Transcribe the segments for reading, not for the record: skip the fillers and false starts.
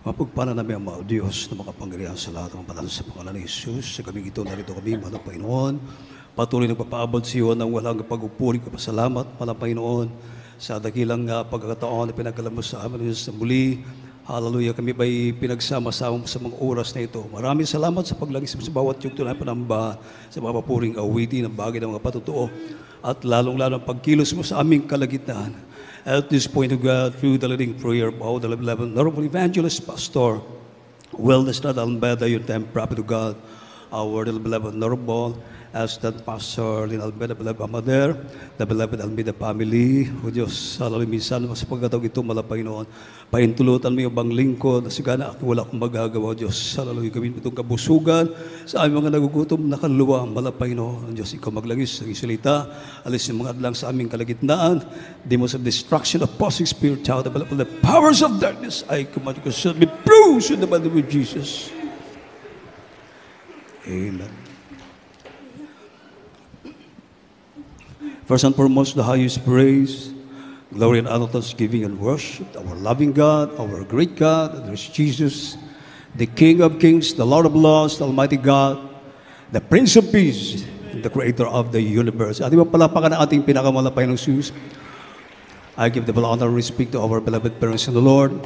Mapagpala namin ang mga Diyos na makapangyarihan sa lahat ng banal sa pangalan ni Jesus. Sa kaming ito, narito kami, mahal Panginoon. Patuloy nagpapaabot sa iyo ng walang pag-upuri ko. Pasalamat, mahal Panginoon, sa dakilang pagkakataon na pinagkalam mo sa amin sa muli. Hallelujah, kami ba'y pinagsama-sama sa mga oras na ito. Maraming salamat sa paglagis mo sa bawat yugto na panamba, sa mga papuring awitin, ng bagay ng mga patutuo, at lalong-lalong pagkilos mo sa aming kalagitnaan. At this point of God, through the leading prayer of all the 11 Honorable Evangelist Pastor, Wellness Nad Almeda, your time prophet of God, our beloved Honorable, as that Pastor Lin Almeda, beloved Amader, the beloved Almeda family, o Diyos, hallelujah, minsan, mas pagkatawag ito, malapay noon, paintulutan mo yung bang lingkod, na sigana, wala akong magagawa, Diyos, hallelujah, gawin mo itong kabusugan, sa aming mga nagugutom na kaluluwa, malapay noon, Diyos, ikaw maglagis, ang isalita, alis yung mga adlang sa aming kalagitnaan, demons of destruction, opposing spirit, child, the powers of darkness, I command you, should be bruised in the body of Jesus. Amen. First and foremost, the highest praise, glory and honor, thanksgiving and worship, our loving God, our great God, there is Jesus, the King of kings, the Lord of lords, the Almighty God, the Prince of Peace, the Creator of the universe. Ating mapalapakan ang ating pinakamalapay ng Jesus. I give the honor and respect to our beloved parents in the Lord.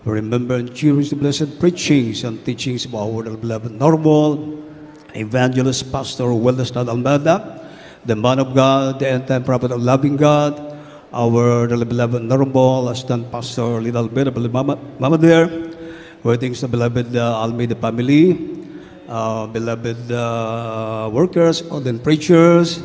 Remember and cherish the blessed preachings and teachings of our beloved Normal, Evangelist Pastor Wellness Nad Almeda, the man of God, the end-time prophet of loving God, our beloved Honorable Assistant Pastor Lin Almeda, Mama there, greetings to beloved Almeida family, beloved workers, ordained preachers,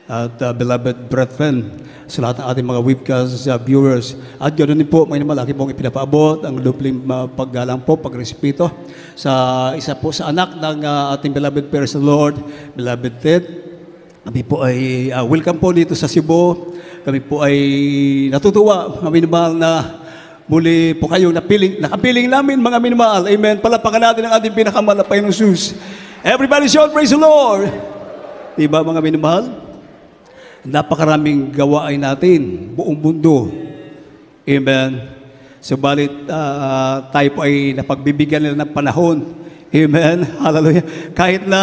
at beloved brethren, sa lahat ng ating mga webcast viewers. At ganoon din po, may malaki pong ipinapaabot ang dupling paggalang po, pagrespeto sa isa po sa anak ng ating beloved parents of the Lord, beloved Ted. Kami po ay welcome po dito sa Cebu. Kami po ay natutuwa, mga minamahal, na muli po kayong nakapiling namin, mga minamahal. Amen. Palapakan natin ang ating pinakamalapay ng Jesus. Everybody shout, praise the Lord. Diba, mga minamahal? Napakaraming gawain natin, buong mundo. Amen. Subalit tayo po ay napagbibigyan nila ng panahon. Amen. Hallelujah. Kahit na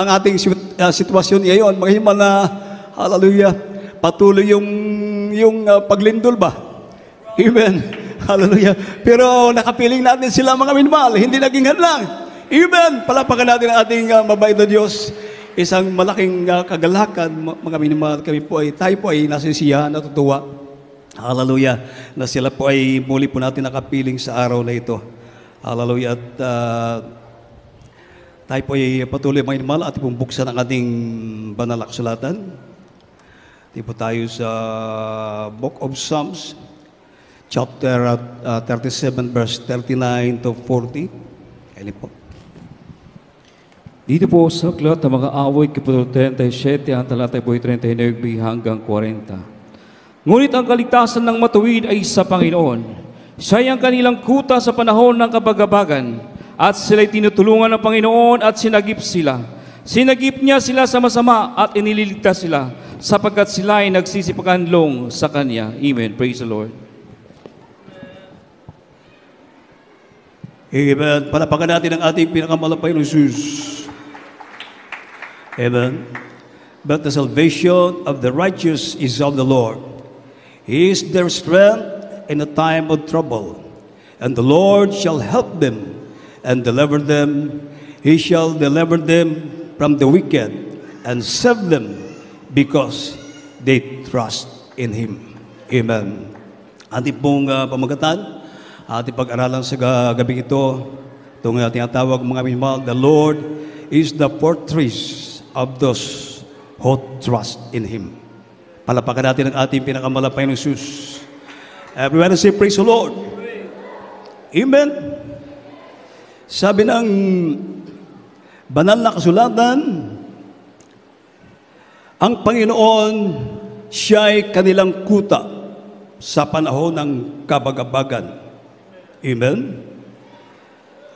ang ating sitwasyon ngayon, mga himal na, hallelujah, patuloy yung paglindol ba? Amen. Hallelujah. Pero nakapiling natin sila, mga minmal, hindi naging hadlang. Amen. Palapakan natin ang ating mabait na Diyos. Isang malaking kagalakan, mga minmal, tayo po ay nasisiyahan, natutuwa. Hallelujah. Na sila po ay muli po natin nakapiling sa araw na ito. Hallelujah. At tayo po ay patuloy, mga minmal, at pong buksan ang ating banal na kasulatan. Di po tayo sa Book of Psalms, chapter 37, verse 39 to 40. Kaya po. Dito po sa aklat ng mga awit, kapitulo 37, ang talatay po 39 hanggang 40. Ngunit ang kaligtasan ng matuwid ay sa Panginoon. Siya ang kanilang kuta sa panahon ng kabagabagan, at sila'y tinutulungan ng Panginoon at sinagip sila. Sinagip niya sila sa masama at iniligtas sila, sapagkat sila ay nagsisipakanlong sa Kanya. Amen. Praise the Lord. Amen. Palapakan natin ang ating pinakamalapay ng Jesus. Amen. But the salvation of the righteous is of the Lord. He is their strength in a time of trouble. And the Lord shall help them and deliver them. He shall deliver them from the wicked and save them because they trust in Him. Amen. Ating pong pamagatan, ating pag-aralan sa gabi ito, itong tinatawag, mga minamahal, the Lord is the fortress of those who trust in Him. Palapakan natin ang ating pinakamalapay ng Jesus. Everyone say, praise the Lord. Amen. Sabi ng banal na kasulatan, ang Panginoon, siya'y kanilang kuta sa panahon ng kabagabagan. Amen?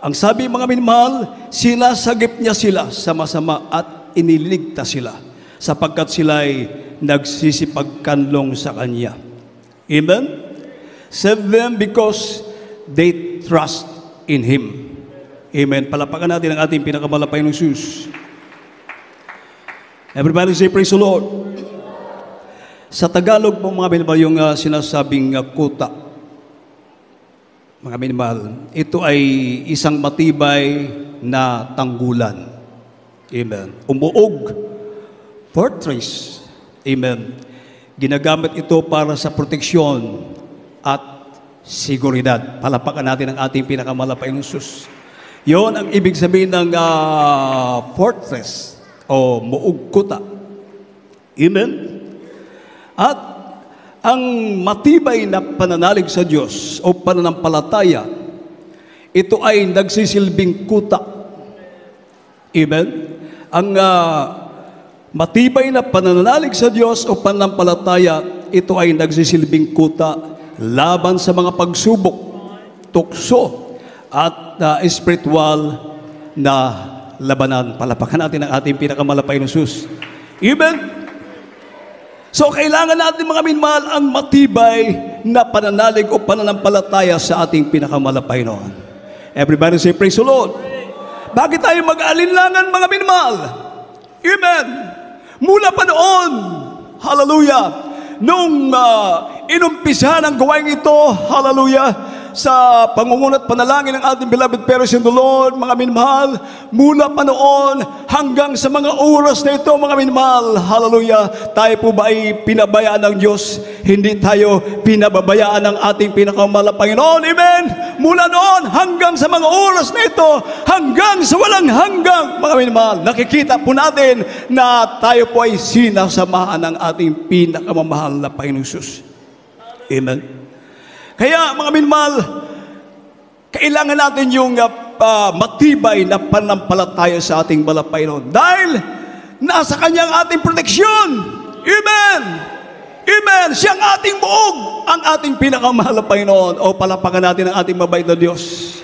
Ang sabi, mga minamahal, sinasagip niya sila sa masama at iniligtas sila sapagkat sila'y nagsisipagkanlong sa Kanya. Amen? Save them because they trust in Him. Amen. Palapakan natin ang ating pinakamalapay ng Jesus. Everybody say, praise the Lord. Sa Tagalog po mga minimahal, yung sinasabing kuta. Mga minimahal, ito ay isang matibay na tanggulan. Amen. Umuog. Fortress. Amen. Ginagamit ito para sa proteksyon at seguridad. Palapakan natin ang ating pinakamalapay ng Jesus. Yon ang ibig sabihin ng fortress o muog kuta. Amen. At ang matibay na pananalig sa Diyos o pananampalataya, ito ay nagsisilbing kuta. Amen. Ang matibay na pananalig sa Diyos o pananampalataya, ito ay nagsisilbing kuta laban sa mga pagsubok, tukso, at spiritual na labanan. Palapakan natin ang ating pinakamalapay ng Jesus. Amen. So, kailangan natin mga minmahal ang matibay na pananalig o pananampalataya sa ating pinakamalapay noon. Everybody say, praise the Lord. Bakit tayo mag-alinlangan mga minmahal? Amen. Mula pa noon, hallelujah, nung inumpisahan ang gawain ito, hallelujah, sa pangungunat panalangin ng ating beloved parents in the Lord, mga minmahal, mula pa noon hanggang sa mga oras na ito, mga minmahal, hallelujah, tayo po ba ay pinabayaan ng Diyos? Hindi tayo pinababayaan ng ating pinakamalapay Panginoon, amen? Mula noon hanggang sa mga oras na ito, hanggang sa walang hanggang, mga minmahal, nakikita po natin na tayo po ay sinasamahan ng ating pinakamamahal na Panginoon Jesus. Amen. Kaya mga minmahal, kailangan natin yung matibay na pananampalataya sa ating malapay noon. Dahil nasa Kanyang ating proteksyon. Amen! Amen! Siyang ating buog, ang ating pinakamahal na Panginoon. O palapakan natin ang ating mabait na Diyos.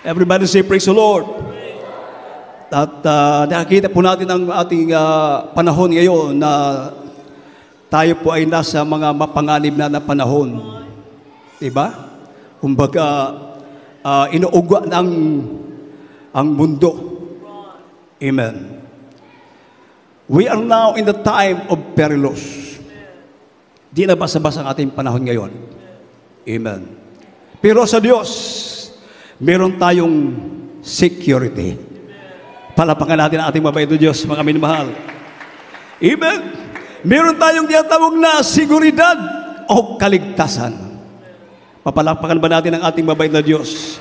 Everybody say, praise the Lord. At nakikita po natin ang ating panahon ngayon na tayo po ay nasa mga mapanganib na panahon. Diba? Kumbaga, inuugwa ng ang mundo. Amen. We are now in the time of perilous. Di na basa-basa ang ating panahon ngayon. Amen. Pero sa Diyos, meron tayong security. Palapakan natin ang ating mabait na Diyos, mga minamahal. Amen. Meron tayong tinatawag na seguridad o kaligtasan. Papalakpakan ba natin ang ating mabait na Diyos?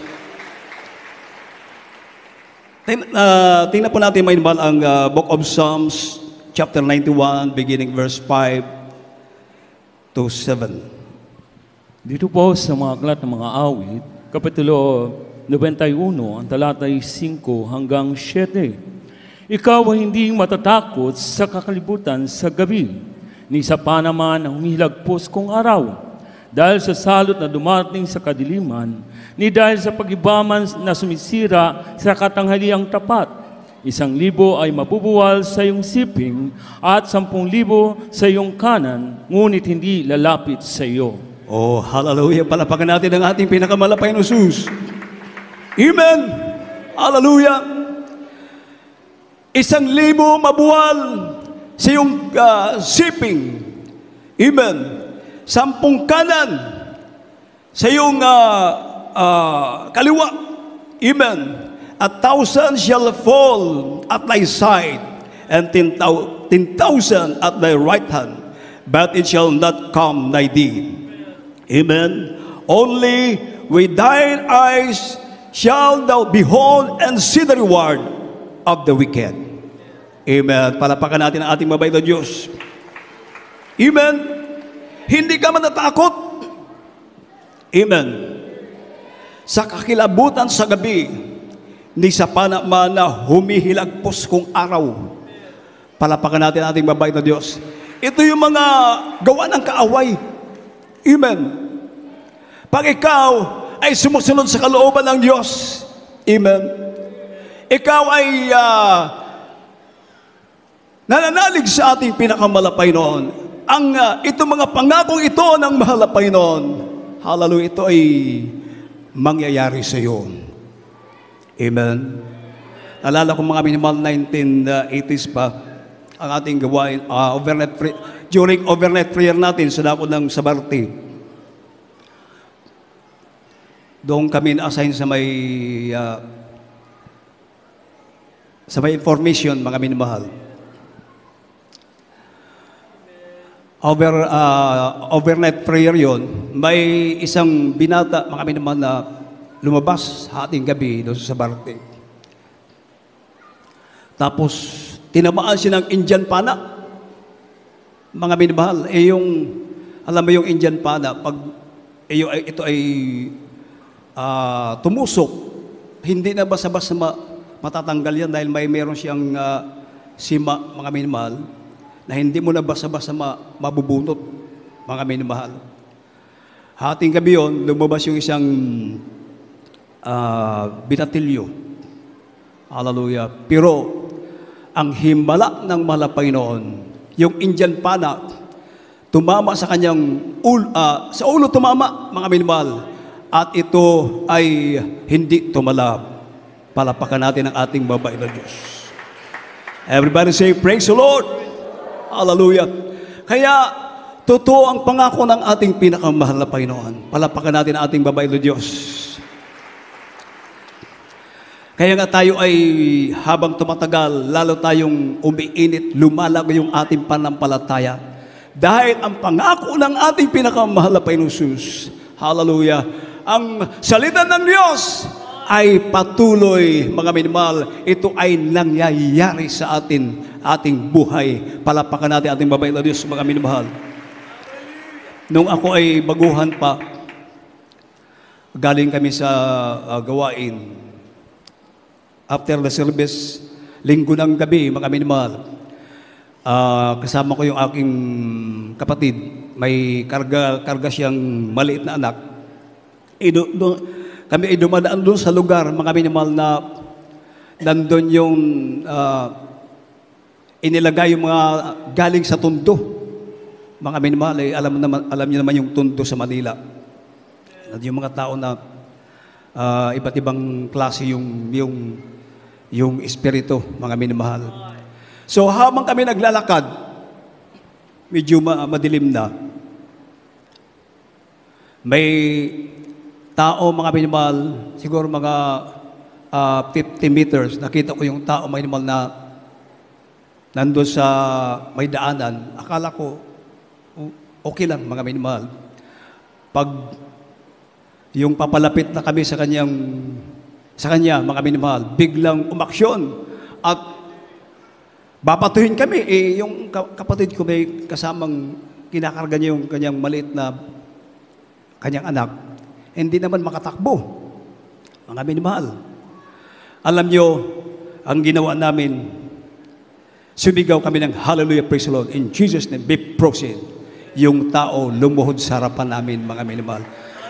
Tingnan po natin may ang Book of Psalms, chapter 91, beginning verse 5 to 7. Dito po sa mga aklat ng mga awit, Kapitulo 91, ang talatay 5 hanggang 7. Ikaw ay hindi matatakot sa kakalibutan sa gabi, ni sa panaman ang humihilagpos kong araw, dahil sa salot na dumating sa kadiliman, ni dahil sa pagibaman na sumisira sa katanghaliang tapat. 1,000 ay mabubuwal sa iyong siping at 10,000 sa iyong kanan, ngunit hindi lalapit sa iyo. Oh, hallelujah. Palapakan natin ang ating pinakamalapay na Jesus. Amen. Hallelujah. 1,000 mabuwal sa iyong siping. Amen. 10 kanan sa iyong kaliwa. Amen. 1,000 shall fall at thy side, and 10,000 at thy right hand, but it shall not come nigh thee. Amen. Only with thine eyes shall thou behold and see the reward of the wicked. Amen. Palapakan natin ang ating mabait na Diyos. Amen. Hindi ka matatakot. Amen. Sa kakilabutan sa gabi, ni sa panaman na humihilagpos kong araw. Palapakan natin ang ating mabait na Diyos. Ito yung mga gawa ng kaaway. Amen. Pag ikaw ay sumusunod sa kalooban ng Diyos, amen, ikaw ay nananalig sa ating pinakamalapay noon. Ito mga pangakong ito ng mahal na Panginoon, hallelujah, ito ay mangyayari sa iyo. Amen. Alala ko mga minimal 1980s pa ang ating gawain, during overnight prayer natin sa dako ng Sabarte. Doon kami na-assign sa may information, mga minamahal. Overnight prayer yon, may isang binata, mga minamahal, na lumabas sa ating gabi doon sa Sabarte. Tapos, tinamaan siya ng Indian pana. Mga minamahal, alam mo yung Indian pana, pag ito ay tumusok, hindi na basta-basta matatanggal yan dahil meron siyang sima, mga minamahal, na hindi mo na basta-basta mabubunot, mga minamahal. Hating gabi yun, lumabas yung isang binatilyo. Hallelujah. Pero, ang himala ng mahal na Panginoon, yung Indian pana, tumama sa kanyang sa ulo tumama, mga minamahal, at ito ay hindi tumalab. Palapakan natin ang ating babae na Diyos. Everybody say, praise the Lord. Hallelujah. Kaya, totoo ang pangako ng ating pinakamahal na Panginoon. Palapakan natin ang ating babae na Diyos. Kaya nga tayo ay habang tumatagal, lalo tayong umiinit, lumalago yung ating panampalataya. Dahil ang pangako ng ating pinakamahal na Panginoon Jesus, hallelujah, ang salita ng Diyos ay patuloy, mga minamahal, ito ay nangyayari sa ating buhay. Palapakan natin ating babae na Diyos, mga minamahal. Nung ako ay baguhan pa, galing kami sa gawain. After the service, linggo ng gabi, mga minamahal, kasama ko yung aking kapatid. May karga siyang maliit na anak. Kami ay dumadaan doon sa lugar, mga minamahal, na nandun yung inilagay yung mga galing sa tundo. Mga minamahal, alam niyo naman yung tundo sa Manila. Yung mga tao na iba't ibang klase yung espiritu, mga minamahal. So habang kami naglalakad, medyo madilim na, may tao, mga minamahal, siguro mga 50 meters, nakita ko yung tao, mga minamahal, na nandun sa may daanan. Akala ko, okay lang, mga minamahal. Pag yung papalapit na kami sa kanya, mga minamahal, biglang umaksyon at babatuhin kami. Yung kapatid ko may kasamang kinakarga niya yung kanyang maliit na kanyang anak. Hindi naman makatakbo. Mga minamahal, alam niyo, ang ginawa namin, sumigaw kami ng hallelujah, praise the Lord, in Jesus' name, be proceed. Yung tao lumuhod sa harapan namin, mga minamahal.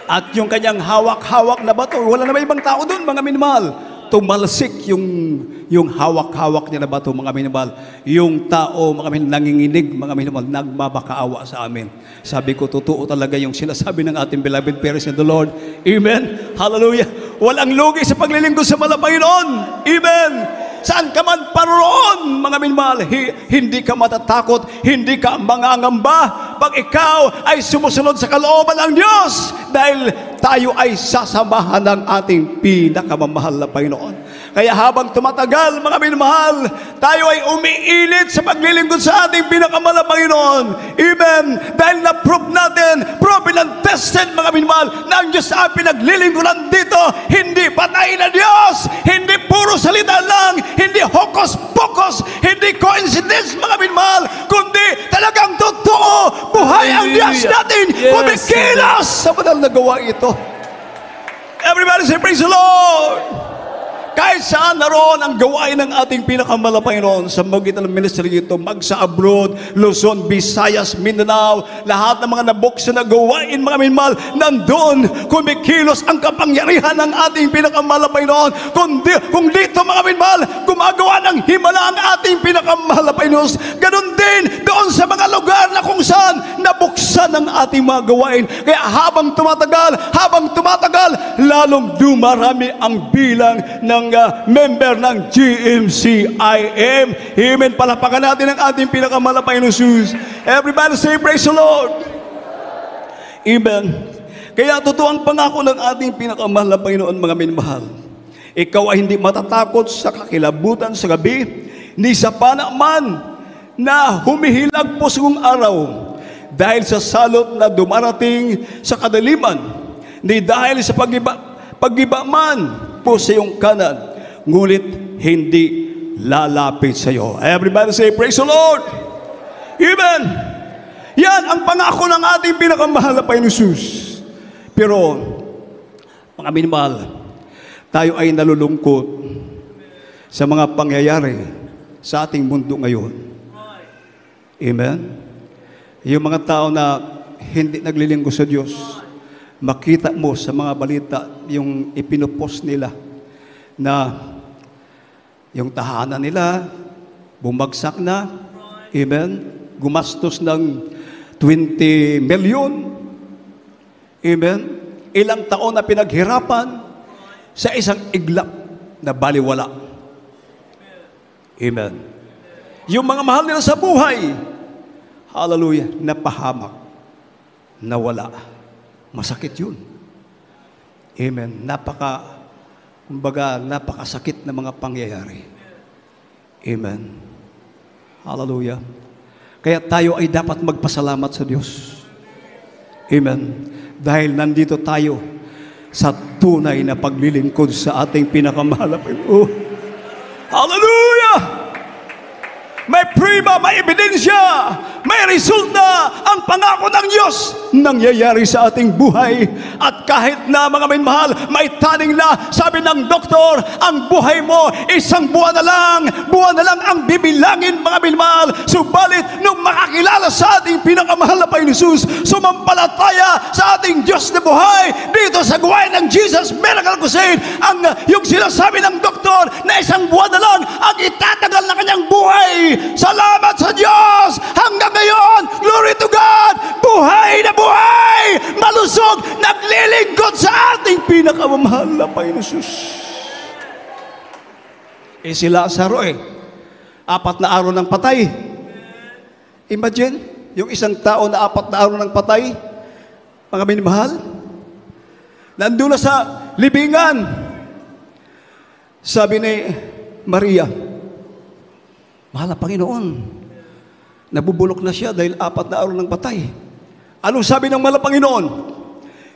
At yung kanyang hawak-hawak na bato, wala na may ibang tao doon, mga minamahal. Tumalsik yung hawak-hawak niya na bato, mga minamahal. Yung tao, mga minamahal, nanginginig, mga minamahal, nagmabakaawa sa amin. Sabi ko, totoo talaga yung sinasabi ng ating beloved parents in the Lord. Amen. Hallelujah. Walang lugi sa paglilingkod sa Panginoon. Amen. Saan ka man paroon, mga minamahal, hindi ka matatakot, hindi ka mangangamba pag ikaw ay sumusunod sa kalooban ng Diyos, dahil tayo ay sasamahan ng ating pinakamamahal na Panginoon. Kaya habang tumatagal, mga minamahal, tayo ay umiinit sa paglilingkod sa ating pinakamamahal na Panginoon. Amen. Dahil na-prove natin, proven and tested, mga minamahal, na ang Diyos na pinaglilingkuran dito, hindi patay na Diyos, hindi puro salita lang, hindi hocus-pocus, hindi coincidence, mga minamahal, kundi talagang totoo, buhay ang Diyos natin, kumikilos sa banal na gawa ito. Everybody say, praise the Lord! Kahit saan naroon ang gawain ng ating pinakamahal na Panginoon sa magitan ng ministry ito, magsa-abroad, Luzon, Visayas, Mindanao, lahat ng mga nabuksan na gawain, mga minamahal, nandun, kumikilos ang kapangyarihan ng ating pinakamahal na Panginoon. Kung dito, mga minamahal, gumagawa ng himala ang ating pinakamahal na Panginoon. Ganon din doon sa mga lugar na kung saan nabuksan buksan ang ating mga gawain. Kaya habang tumatagal, lalong dumarami ang bilang ng member ng GMCIM. Amen. Palapakan natin ang ating pinakamalapay na Jesus. Everybody say, praise the Lord. Amen. Kaya totoo ang pangako ng ating pinakamahal na Panginoon, mga minamahal. Ikaw ay hindi matatakot sa kakilabutan sa gabi, ni sa panaman na humihilag po sa araw, dahil sa salot na dumarating sa kadaliman, ni dahil sa paggiba man po sa iyong kanan, ngulit hindi lalapit sa iyo. Everybody say, praise the Lord. Amen. Yan ang pangako ng ating pinakamahal na Panginoon Jesus. Pero, mga minamahal, tayo ay nalulungkot sa mga pangyayari sa ating mundo ngayon. Amen? Yung mga tao na hindi naglilingkod sa Diyos, makita mo sa mga balita yung ipinopost nila na yung tahanan nila bumagsak na. Amen? Gumastos ng 20 million. Amen? Ilang taon na pinaghirapan sa isang iglap na baliwala. Amen. Yung mga mahal nila sa buhay, hallelujah, napahamak, nawala. Masakit yun. Amen. Napakasakit na mga pangyayari. Amen. Hallelujah. Kaya tayo ay dapat magpasalamat sa Diyos. Amen. Dahil nandito tayo sa tunay na paglilingkod sa ating pinakamahal na Panginoon. Hallelujah! May prima, may ebidensya, may resulta ang pangako ng Diyos nangyayari sa ating buhay. At kahit na, mga minamahal, may taning na, sabi ng doktor, ang buhay mo isang buwan na lang ang bibilangin, mga minamahal. Subalit, nung makakilala sa ating pinakamahal na Panginoon Jesus, sumampalataya sa ating Diyos na buhay dito sa gawain ng Jesus Miracle Crusade, yung sinasabi ng doktor na isang buwan na lang ang itatagal na kanyang buhay. Salamat sa Diyos! Hanggang ngayon, glory to God! Buhay na buhay! Malusog, naglilingkod sa ating pinakamamahal na Panginoon Jesus. Si Lazaro 4 na araw ng patay. Imagine, yung isang tao na 4 na araw ng patay, mga minamahal, nandun na sa libingan. Sabi ni Maria, mahal na Panginoon, nabubulok na siya dahil 4 na araw ng patay. Anong sabi ng mahal na Panginoon?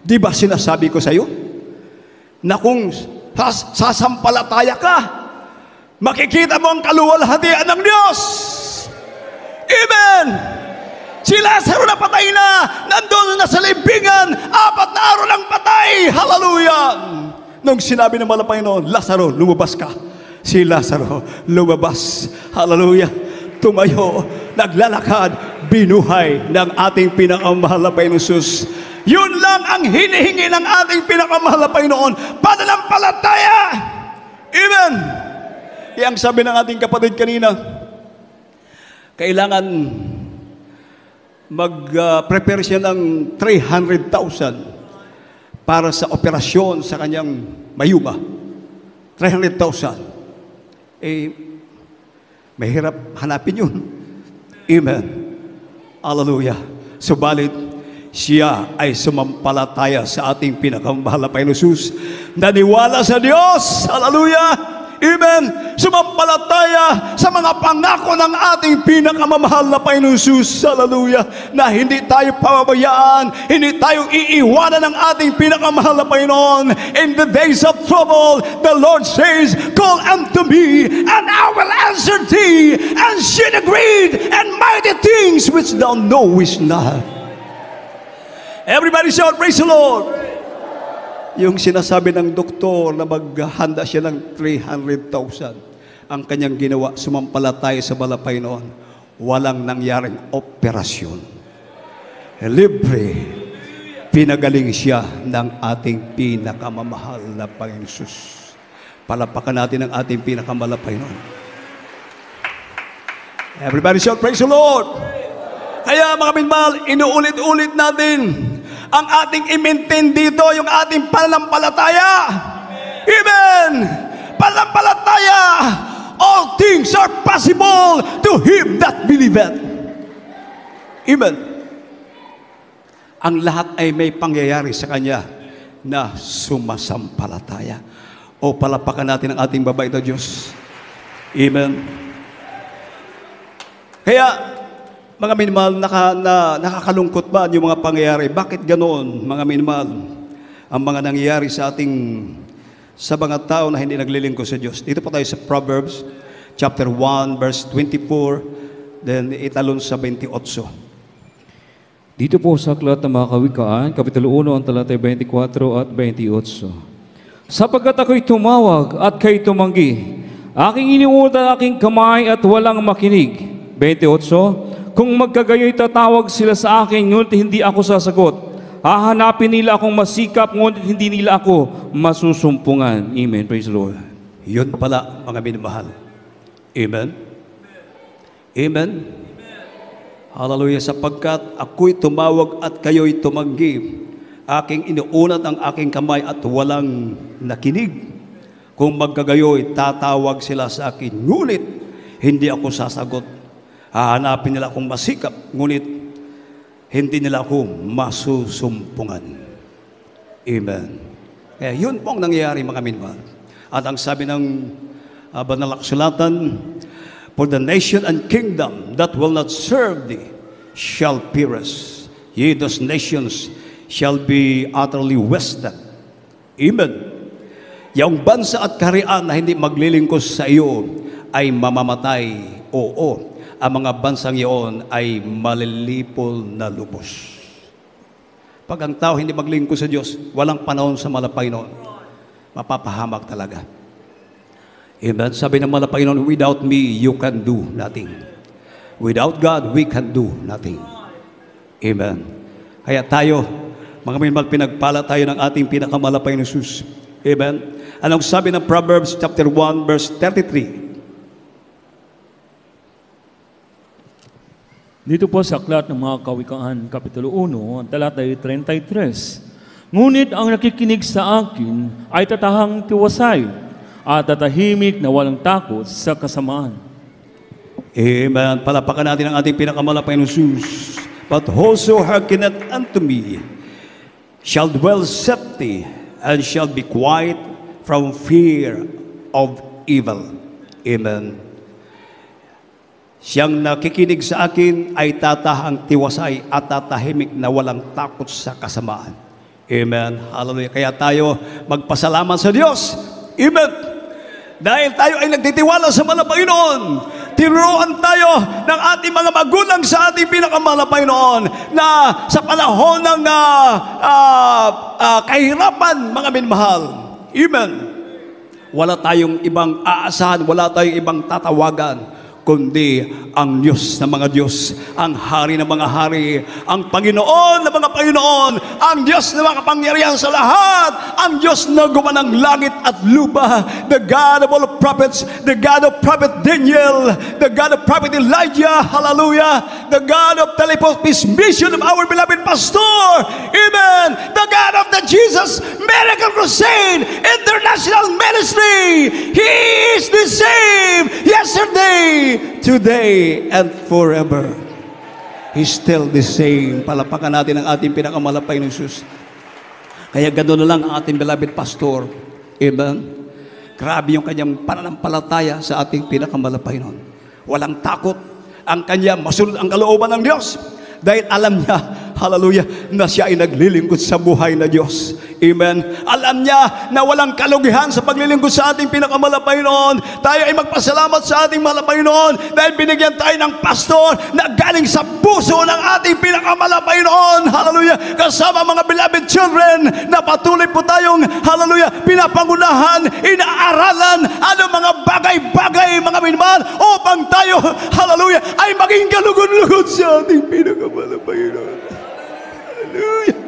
Di ba sinasabi ko sa iyo na kung sasampalataya ka, makikita mo ang kaluwalhatian ng Diyos. Amen! Si Lazaro na patay na, nandun na sa libingan, 4 na araw ng patay. Hallelujah! Nung sinabi ng mahal na Panginoon, Lazaro, lumabas ka. Si Lazaro lumabas. Hallelujah. Tumayo, naglalakad, binuhay ng ating pinakamahal na Panginoon Jesus. Yun lang ang hinihingi ng ating pinakamahal na Panginoon, pananampalataya. Amen. Kaya ang sabi ng ating kapatid kanina, kailangan mag-prepare siya ng 300,000 para sa operasyon sa kanyang mayuma. 300,000. Mahirap hanapin yun. Amen. Hallelujah. Subalit, siya ay sumampalataya sa ating pinakamahal na Panginoon Jesus. Naniwala sa Diyos. Hallelujah. Amen. Sumampalataya sa mga pangako ng ating pinakamamahal na Panginoon Jesus. Hallelujah. Na hindi tayo pababayaan, hindi tayo iiwanan ng ating pinakamahal na Panginoon. In the days of trouble, the Lord says, call unto me, and I will answer thee, and show the great and mighty things which thou knowest not. Everybody shout, praise the Lord. Yung sinasabi ng doktor na maghanda siya ng 300,000, ang kanyang ginawa, sumampalataya sa mahal na Panginoon, walang nangyaring operasyon. Libre, pinagaling siya ng ating pinakamamahal na Panginoon Jesus. Palapakan natin ang ating pinakamamahal na Panginoon. Everybody shout, praise the Lord. Kaya mga minmahal, inuulit-ulit natin ang ating i-maintain dito, yung ating pananampalataya. Amen! Pananampalataya! All things are possible to him that believeth. Amen. Ang lahat ay may pangyayari sa kanya na sumasampalataya. O palapakan natin ang ating babait na Diyos. Amen. Kaya, mga minimahal, nakakalungkot ba yung mga pangyayari? Bakit ganoon, mga minimahal? Ang mga nangyayari sa mga tao na hindi naglilingkod sa Diyos. Dito po tayo sa Proverbs, chapter 1, verse 24, then italon sa 28. Dito po sa Aklat ng mga Kawikaan, Kapitulo 1, ang talatay 24 at 28. Sapagkat ako'y tumawag at kayo tumanggi, aking iniuutan aking kamay at walang makinig. 28, kung magkagayoy tatawag sila sa akin, ngunit hindi ako sasagot. Hahanapin nila akong masikap, ngunit hindi nila ako masusumpungan. Amen. Praise the Lord. Yun pala, mga minamahal. Amen. Amen. Hallelujah. Sapagkat ako'y tumawag at kayo'y tumanggi, aking inuunat ang aking kamay at walang nakinig. Kung magkagayoy, tatawag sila sa akin, ngunit hindi ako sasagot. Hahanapin nila akong masikap, ngunit hindi nila ako masusumpungan. Amen. Kaya yun po ang nangyayari, mga minmahal. At ang sabi ng banal na kasulatan, for the nation and kingdom that will not serve thee shall perish. Ye, those nations, shall be utterly wasted. Amen. Yung bansa at kaharian na hindi maglilingkod sa iyo ay mamamatay. Oo. Ang mga bansang iyon ay malilipol na lubos. Pag ang tao hindi maglingkod sa Diyos, walang panahon sa malapay noon. Mapapahamak talaga. Amen. Sabi ng malapay noon, without me, you can do nothing. Without God, we can do nothing. Amen. Kaya tayo, mga minmahal, pinagpala tayo ng ating pinakamalapay na Jesus. Amen. Anong sabi ng Proverbs chapter 1, verse 33? Dito po sa Aklat ng mga Kawikaan, Kapitulo 1, talatay 33. Ngunit ang nakikinig sa akin ay tatahang tiwasay at tatahimik na walang takot sa kasamaan. Amen. Palapakan natin ang ating pinakamalapay na Jesus. But whoso hearkeneth unto me shall dwell safety and shall be quiet from fear of evil. Amen. Siyang nakikinig sa akin ay tatahang tiwasay at tatahimik na walang takot sa kasamaan. Amen. Hallelujah. Kaya tayo magpasalamat sa Diyos. Amen. Dahil tayo ay nagtitiwala sa malapay noon. Tinuruan tayo ng ating mga magulang sa ating pinakamalapay noon na sa panahon ng kahirapan, mga minmahal. Amen. Wala tayong ibang aasahan, wala tayong ibang tatawagan, kundi ang Diyos ng mga Diyos, ang Hari ng mga Hari, ang Panginoon ng mga Panginoon, ang Diyos na makapangyarihan sa lahat, ang Diyos na gumawa ng langit at lupa, the God of all prophets, the God of Prophet Daniel, the God of Prophet Elijah, hallelujah, the God of Telepos mission of our beloved pastor, amen, the God of the Jesus Miracle Crusade International Ministry. He is the same yesterday, today, and forever. He's still the same. Palapakan natin ang ating pinakamalapay ng Jesus. Kaya gano'n na lang ang ating beloved pastor. Amen. Grabe yung kanyang pananampalataya sa ating pinakamalapay noon. Walang takot ang kanya, masunod ang kalooban ng Diyos. Dahil alam niya, hallelujah, na siya ay naglilingkod sa buhay na Diyos. Amen. Alam niya na walang kalugihan sa paglilingkod sa ating pinakamalapay noon. Tayo ay magpasalamat sa ating malapay noon dahil binigyan tayo ng pastor na galing sa puso ng ating pinakamalapay noon. Hallelujah. Kasama mga beloved children na patuloy po tayong, hallelujah, pinapangunahan, inaaralan, ano mga bagay-bagay, mga minman, upang tayo, hallelujah, ay maging galugod-lugod sa ating pinakamalapay noon. Hallelujah.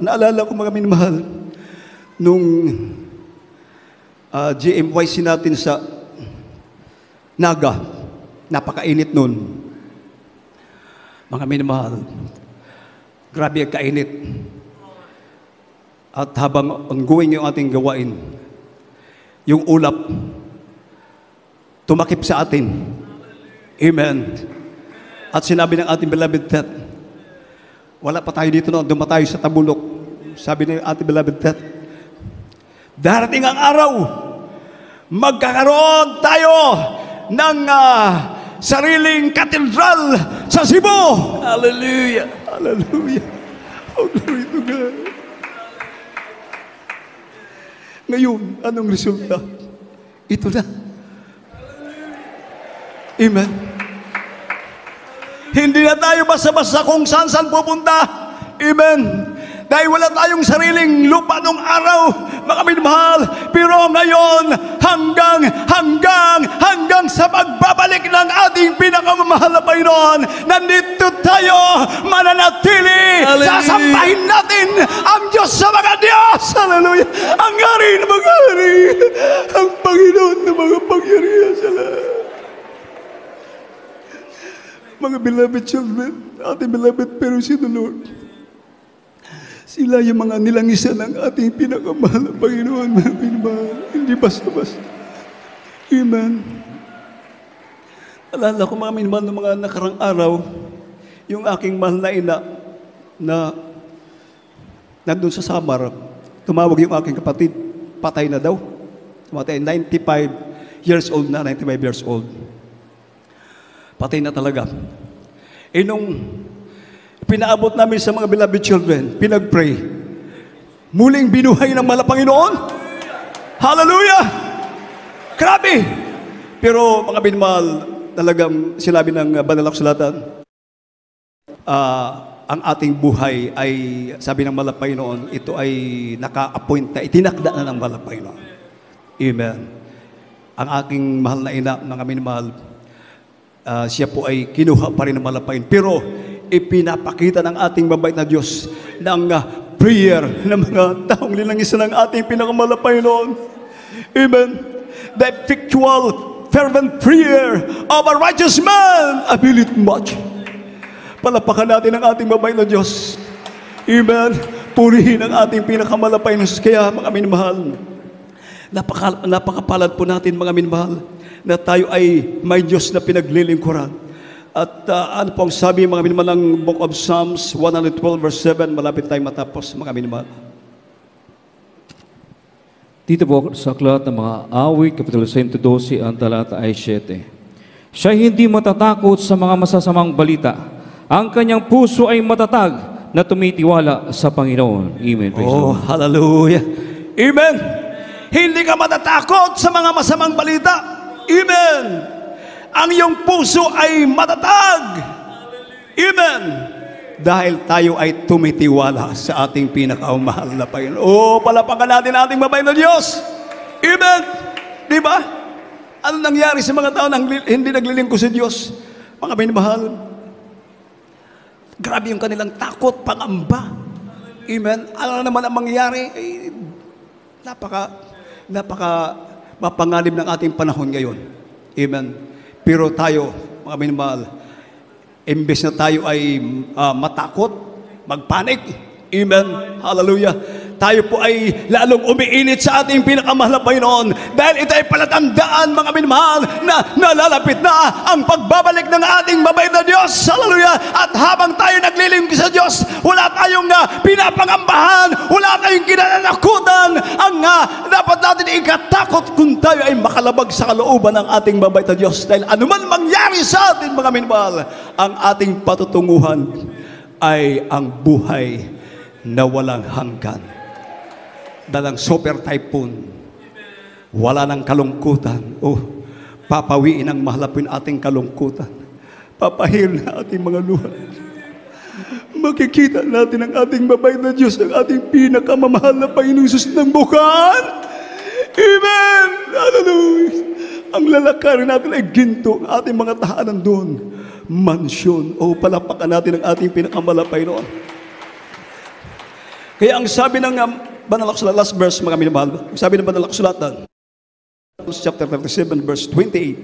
Naalala ko, mga minamahal, nung GMYC natin sa Naga, Napakainit nun. Mga minamahal, grabe ang kainit. At habang ongoing yung ating gawain, yung ulap, tumakip sa atin. Amen. At sinabi ng ating beloved Tet, wala pa tayo dito noon, dumatayo sa tabulok. Sabi ng ating beloved Tet, darating ang araw, magkakaroon tayo ng sariling katedral sa Cebu. Hallelujah. Hallelujah. Oh, glory to God. Ngayon, anong resulta? Ito na. Amen. Hindi na tayo basta-basta kung saan pupunta. Amen. Dahil wala tayong sariling lupa nung araw, mga minamahal. Pero ngayon, hanggang sa pagbabalik ng ating pinakamamahal na Panginoon, nandito tayo mananatili. Sasampahin natin ang Diyos sa mga Diyos. Hallelujah. Ang hari na mga hari. Ang Panginoon na mga pangyarihan sa lahat. Mga beloved children, ating beloved parents in the Lord, sila yung mga nilangisan ng ating pinakamahal na Panginoon, mga pinamahal. Hindi basta-basta. Amen. Alala ko mga minamahal ng mga nakarang araw, yung aking mahal na ina na nandun sa Samar, tumawag yung aking kapatid, patay na daw. Tumatay, 95 years old na, 95 years old. Patay na talaga. Nung pinaabot namin sa mga beloved children, pinag-pray, muling binuhay ng mahal na Panginoon. Hallelujah! Grabe! Pero mga binmahal, talagang sinabi ng banal na kasulatan, ang ating buhay ay, sabi ng mahal na Panginoon, ito ay naka-appoint na, itinakda na ng mahal na Panginoon. Amen. Ang aking mahal na ina, mga minamahal, siya po ay kinuha pa rin ng mahal na Panginoon. Pero, ipinapakita ng ating mabait na Diyos ng prayer ng mga taong linangisan ng ating pinakamahal na Panginoon. Amen. The effectual, fervent prayer of a righteous man availeth much. Palapakan natin ang ating mabait na Diyos. Amen. Purihin ang ating pinakamahal na Panginoon. Kaya mga minamahal, napakapalad po natin mga minamahal na tayo ay may Diyos na pinaglilingkuran. At ano po ang sabi mga minamahal ng Book of Psalms 112 verse 7, malapit tayong matapos mga minamahal. Dito po sa aklat ng mga awit, Kapitulo 112, ang talata ay 7. Siya hindi matatakot sa mga masasamang balita. Ang kanyang puso ay matatag na tumitiwala sa Panginoon. Amen. Praise the Lord. Hallelujah. Amen. Hindi ka matatakot sa mga masamang balita. Amen. Ang iyong puso ay matatag. Amen. Dahil tayo ay tumitiwala sa ating pinakamahal na Panginoon. Palapakan natin ang ating mabait na Diyos. Amen. Di ba? Ano nangyari sa mga tao na hindi naglilingkod sa Diyos? Mga minamahal, grabe yung kanilang takot, pangamba. Amen. Ano naman ang mangyayari? Napaka mapanganib ng ating panahon ngayon. Amen. Pero tayo, mga minamahal, imbes na tayo ay matakot, magpanik. Amen. Hallelujah. Tayo po ay lalong umiinit sa ating pinakamahal na Panginoon dahil ito ay palatandaan, mga minamahal, na nalalapit na ang pagbabalik ng ating mabait na Diyos. Hallelujah. At habang tayo naglilingkod sa Diyos, wala tayong pinapangambahan, wala tayong kinalalakutan. Ang dapat natin ikatakot kung tayo ay makalabag sa kalooban ng ating mabait na Diyos. Dahil anuman mangyari sa atin, mga minamahal, ang ating patutunguhan ay ang buhay na walang hanggan. Dalang super typhoon, wala ng kalungkutan. Papawiin ang mahalapin ating kalungkutan. Papahir na ating mga luha. Makikita natin ang ating mabait na Diyos, ang ating pinakamamahal na Panginoong Sus ng bukan. Amen! Hallelujah! Ang lalakarin natin ay ginto, ang ating mga tahanan doon. Mansyon. Palapakan natin ang ating pinakamahal na Panginoon. Kaya ang sabi ng Banal na Kasulatan, last verse, mga minamahal, sabi ng Banal na Kasulatan, chapter 37, verse 28.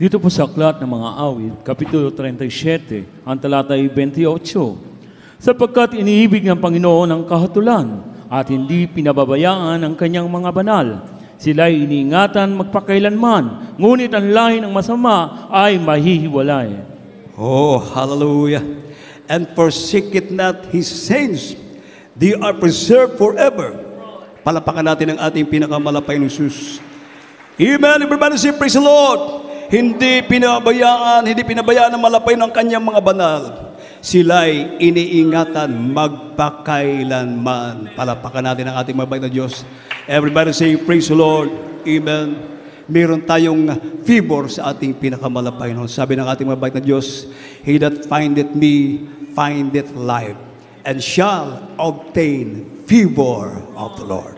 Dito po sa Aklat ng mga Awit, Kapitulo 37, ang talata ay 28. Sapagkat iniibig ng Panginoon ang kahatulan at hindi pinababayaan ang kanyang mga banal. Sila ay iniingatan magpakailanman, ngunit ang lahi ng masama ay mahihiwalay. Oh, hallelujah. And forsake it not his saints. They are preserved forever. Palapakan natin ang ating pinakamalapay ng Jesus. Amen. Everybody say, praise the Lord. Hindi pinabayaan ng malapay ng kanyang mga banal. Sila'y iniingatan magpakailanman. Palapakan natin ang ating mabait na Diyos. Everybody say, praise the Lord. Amen. Meron tayong favor sa ating pinakamalapay. Sabi ng ating mabait na Diyos, he that findeth me, findeth life, and shall obtain favor of the Lord.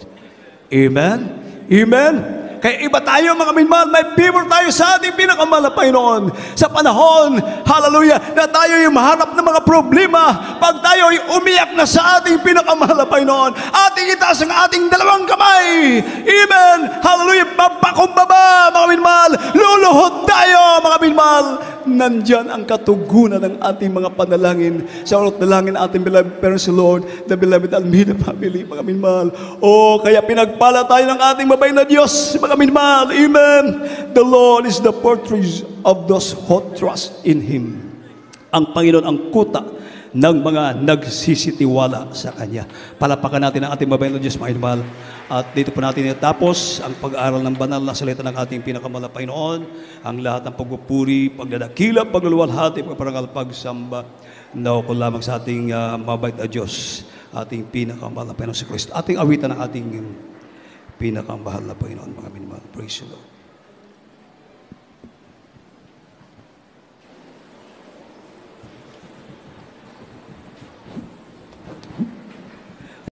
Amen? Amen? Kaya iba tayo mga minmahal, may favor tayo sa ating pinakamalapay noon. Sa panahon, hallelujah, na tayo yung maharap ng mga problema, pag tayo ay umiyak na sa ating pinakamalapay noon, ating itaas ang ating dalawang kamay. Amen. Hallelujah. Mapakumbaba mga minmahal. Luluhod tayo mga minmahal. Nandyan ang katugunan ng ating mga panalangin. Sa ulat dalangin ating beloved parents, Lord, the beloved Almeida family, mga minmahal. Oh, kaya pinagpala tayo ng ating mabay na Diyos, mga minmahal. Amen. The Lord is the fortress of those who trust in Him. Ang Panginoon ang kuta ng mga nagsisitiwala sa Kanya. Palapakan natin ang ating mabay na Diyos, mga minmahal. At dito po natin itapos ang pag-aaral ng banal na salita ng ating pinakamalapay noon, ang lahat ng pagpupuri, pagdadakila, pagluluwalhati, pagparangal, pagsamba, nawa ko lamang sa ating mabait na Diyos, ating pinakamalapay na si Kristo. Ating awitan ng ating pinakamahal na Panginoon, mga minimahal. Praise the Lord.